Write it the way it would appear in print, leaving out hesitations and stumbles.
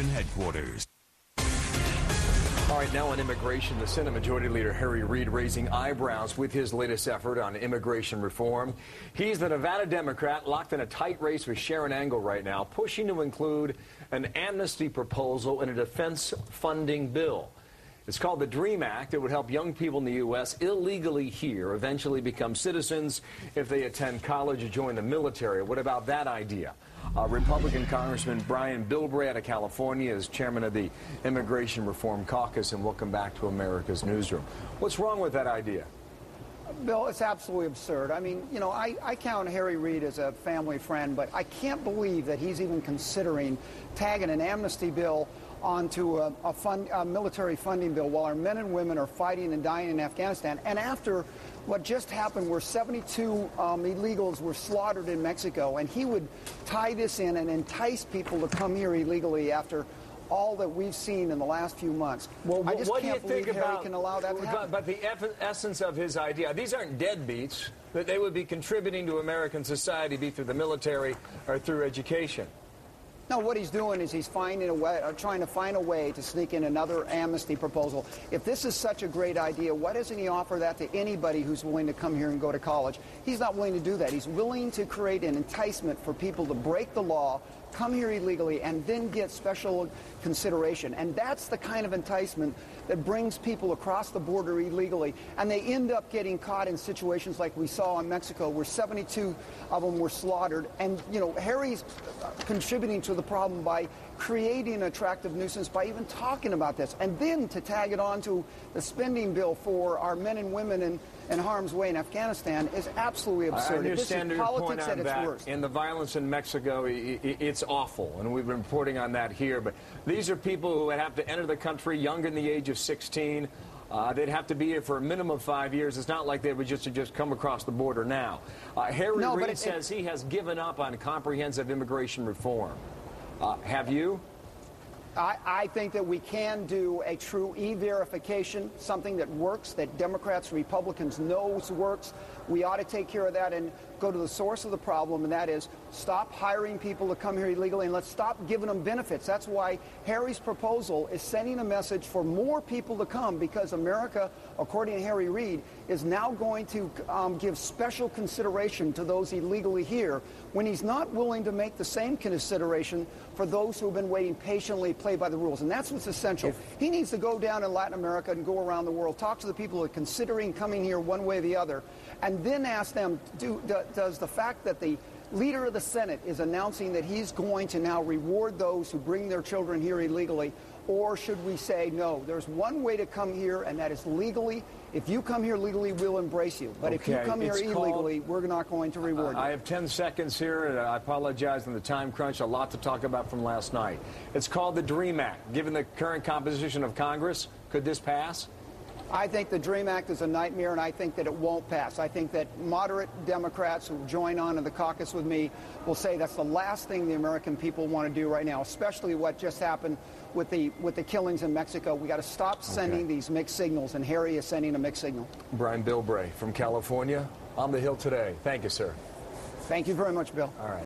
Headquarters. All right, now on immigration, the Senate Majority Leader Harry Reid raising eyebrows with his latest effort on immigration reform. He's the Nevada Democrat locked in a tight race with Sharon Angle right now, pushing to include an amnesty proposal in a defense funding bill. It's called the DREAM Act. It would help young people in the U.S. illegally here eventually become citizens if they attend college or join the military. What about that idea? Republican Congressman Bilbray out of California is chairman of the Immigration Reform Caucus, and welcome back to America's Newsroom. What's wrong with that idea? Bill, it's absolutely absurd. I mean, you know, I count Harry Reid as a family friend, but I can't believe that he's even considering tagging an amnesty bill onto a military funding bill while our men and women are fighting and dying in Afghanistan. And after what just happened, where 72 illegals were slaughtered in Mexico, and he would tie this in and entice people to come here illegally after all that we've seen in the last few months. Well, I just what can't do you think believe about, Harry can allow that to happen. But the essence of his idea, these aren't deadbeats, that they would be contributing to American society, be through the military or through education. No, what he's doing is he's finding a way, trying to find a way to sneak in another amnesty proposal. If this is such a great idea, why doesn't he offer that to anybody who's willing to come here and go to college? He's not willing to do that. He's willing to create an enticement for people to break the law, come here illegally, and then get special consideration. And that's the kind of enticement that brings people across the border illegally, and they end up getting caught in situations like we saw in Mexico, where 72 of them were slaughtered. And, you know, Harry's contributing to the problem by creating an attractive nuisance by even talking about this, and then to tag it on to the spending bill for our men and women in harm's way in Afghanistan is absolutely absurd. I understand your point on that. Worst. And the violence in Mexico, it's awful, and we've been reporting on that here. But these are people who would have to enter the country younger than the age of 16. They'd have to be here for a minimum of 5 years. It's not like they would just come across the border now. Harry Reid says he has given up on comprehensive immigration reform. Have you? I think that we can do a true e-verification, something that works, that Democrats and Republicans knows works. We ought to take care of that and go to the source of the problem, and that is stop hiring people to come here illegally, and let's stop giving them benefits. That's why Harry's proposal is sending a message for more people to come, because America, according to Harry Reid, is now going to give special consideration to those illegally here, when he's not willing to make the same consideration for those who have been waiting patiently, play by the rules. And that's what's essential. He needs to go down in Latin America and go around the world, talk to the people who are considering coming here one way or the other, and then ask them, does the fact that the leader of the Senate is announcing that he's going to now reward those who bring their children here illegally, or should we say, no, there's one way to come here, and that is legally. If you come here legally, we'll embrace you. But if you come here illegally, we're not going to reward you. I have 10 seconds here, and I apologize on the time crunch. A lot to talk about from last night. It's called the DREAM Act. Given the current composition of Congress, could this pass? I think the DREAM Act is a nightmare, and I think that it won't pass. I think that moderate Democrats who join on in the caucus with me will say that's the last thing the American people want to do right now, especially what just happened with the killings in Mexico. We got to stop sending these mixed signals, and Harry is sending a mixed signal. Bilbray from California on the Hill today. Thank you, sir. Thank you very much, Bill. All right.